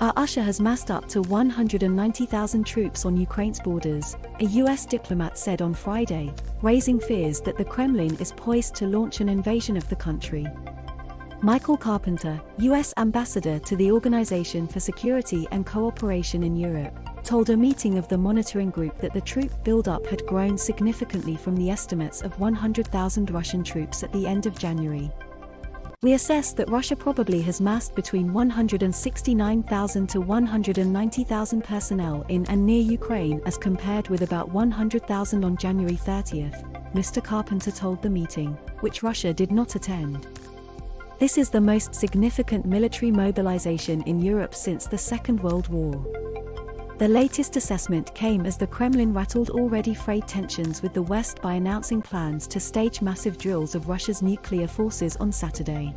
Our ussia has massed up to 190,000 troops on Ukraine's borders, a US diplomat said on Friday, raising fears that the Kremlin is poised to launch an invasion of the country. Michael Carpenter, US ambassador to the Organization for Security and Cooperation in Europe, told a meeting of the monitoring group that the troop buildup had grown significantly from the estimates of 100,000 Russian troops at the end of January. We assess that Russia probably has massed between 169,000 to 190,000 personnel in and near Ukraine as compared with about 100,000 on January 30th, Mr. Carpenter told the meeting, which Russia did not attend. This is the most significant military mobilization in Europe since the Second World War. The latest assessment came as the Kremlin rattled already frayed tensions with the West by announcing plans to stage massive drills of Russia's nuclear forces on Saturday.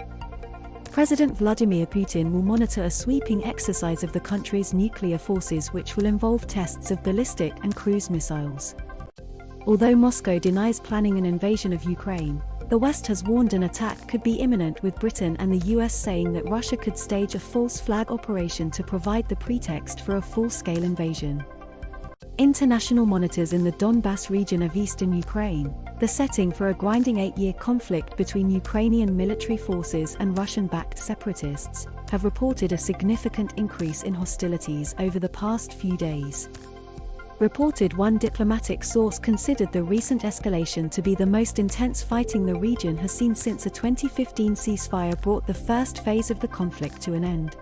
President Vladimir Putin will monitor a sweeping exercise of the country's nuclear forces which will involve tests of ballistic and cruise missiles. Although Moscow denies planning an invasion of Ukraine, the West has warned an attack could be imminent, with Britain and the US saying that Russia could stage a false flag operation to provide the pretext for a full-scale invasion. International monitors in the Donbas region of eastern Ukraine, the setting for a grinding 8-year conflict between Ukrainian military forces and Russian-backed separatists, have reported a significant increase in hostilities over the past few days. Reported one diplomatic source considered the recent escalation to be the most intense fighting the region has seen since a 2015 ceasefire brought the first phase of the conflict to an end.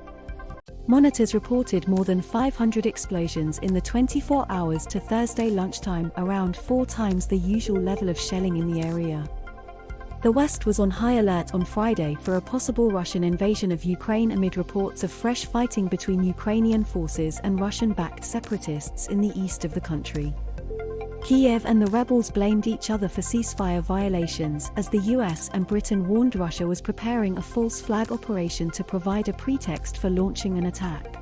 Monitors reported more than 500 explosions in the 24 hours to Thursday lunchtime, around 4 times the usual level of shelling in the area. The West was on high alert on Friday for a possible Russian invasion of Ukraine amid reports of fresh fighting between Ukrainian forces and Russian-backed separatists in the east of the country. Kiev and the rebels blamed each other for ceasefire violations as the US and Britain warned Russia was preparing a false flag operation to provide a pretext for launching an attack.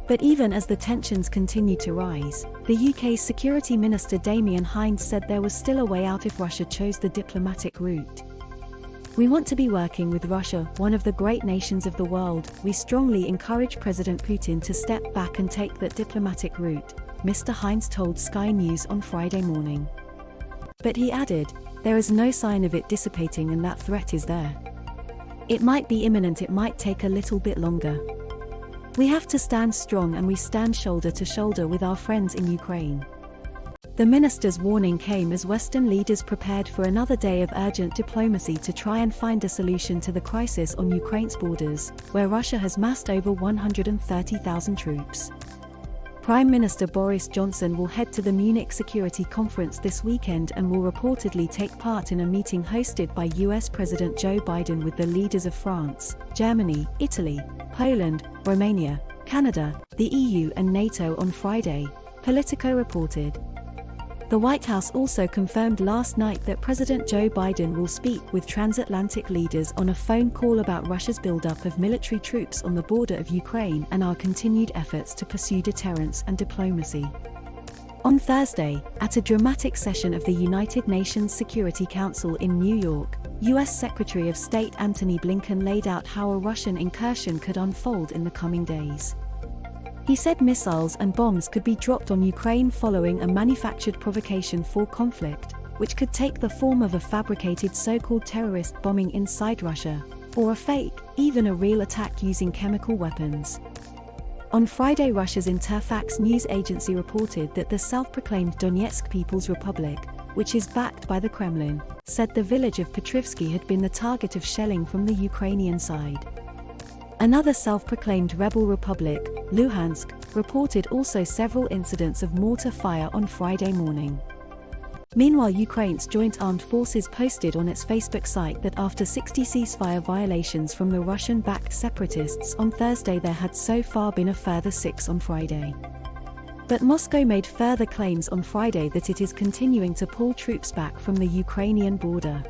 But even as the tensions continued to rise, the UK's Security Minister Damien Hinds said there was still a way out if Russia chose the diplomatic route. "We want to be working with Russia, one of the great nations of the world. We strongly encourage President Putin to step back and take that diplomatic route," Mr. Hinds told Sky News on Friday morning. But he added, "There is no sign of it dissipating and that threat is there. It might be imminent, it might take a little bit longer. We have to stand strong and we stand shoulder to shoulder with our friends in Ukraine." The minister's warning came as Western leaders prepared for another day of urgent diplomacy to try and find a solution to the crisis on Ukraine's borders, where Russia has massed over 130,000 troops. Prime Minister Boris Johnson will head to the Munich Security Conference this weekend and will reportedly take part in a meeting hosted by US President Joe Biden with the leaders of France, Germany, Italy, Poland, Romania, Canada, the EU and NATO on Friday, Politico reported. The White House also confirmed last night that President Joe Biden will speak with transatlantic leaders on a phone call about Russia's buildup of military troops on the border of Ukraine and our continued efforts to pursue deterrence and diplomacy. On Thursday, at a dramatic session of the United Nations Security Council in New York, US Secretary of State Antony Blinken laid out how a Russian incursion could unfold in the coming days. He said missiles and bombs could be dropped on Ukraine following a manufactured provocation for conflict, which could take the form of a fabricated so-called terrorist bombing inside Russia, or a fake, even a real attack using chemical weapons. On Friday, Russia's Interfax news agency reported that the self-proclaimed Donetsk People's Republic, which is backed by the Kremlin, said the village of Petrivsky had been the target of shelling from the Ukrainian side. Another self-proclaimed rebel republic, Luhansk, reported also several incidents of mortar fire on Friday morning. Meanwhile, Ukraine's Joint Armed Forces posted on its Facebook site that after 60 ceasefire violations from the Russian-backed separatists on Thursday, there had so far been a further 6 on Friday. But Moscow made further claims on Friday that it is continuing to pull troops back from the Ukrainian border.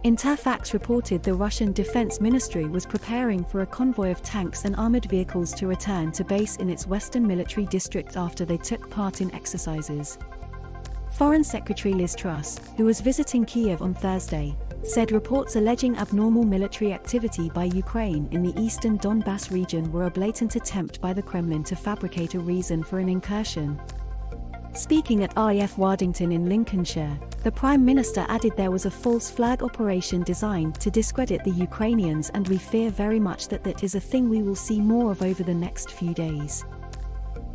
Interfax reported the Russian Defense Ministry was preparing for a convoy of tanks and armored vehicles to return to base in its western military district after they took part in exercises. Foreign Secretary Liz Truss, who was visiting Kiev on Thursday, said reports alleging abnormal military activity by Ukraine in the eastern Donbass region were a blatant attempt by the Kremlin to fabricate a reason for an incursion. Speaking at RAF Wardington in Lincolnshire, the Prime Minister added there was a false flag operation designed to discredit the Ukrainians, and we fear very much that that is a thing we will see more of over the next few days.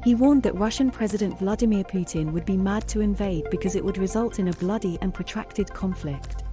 He warned that Russian President Vladimir Putin would be mad to invade because it would result in a bloody and protracted conflict.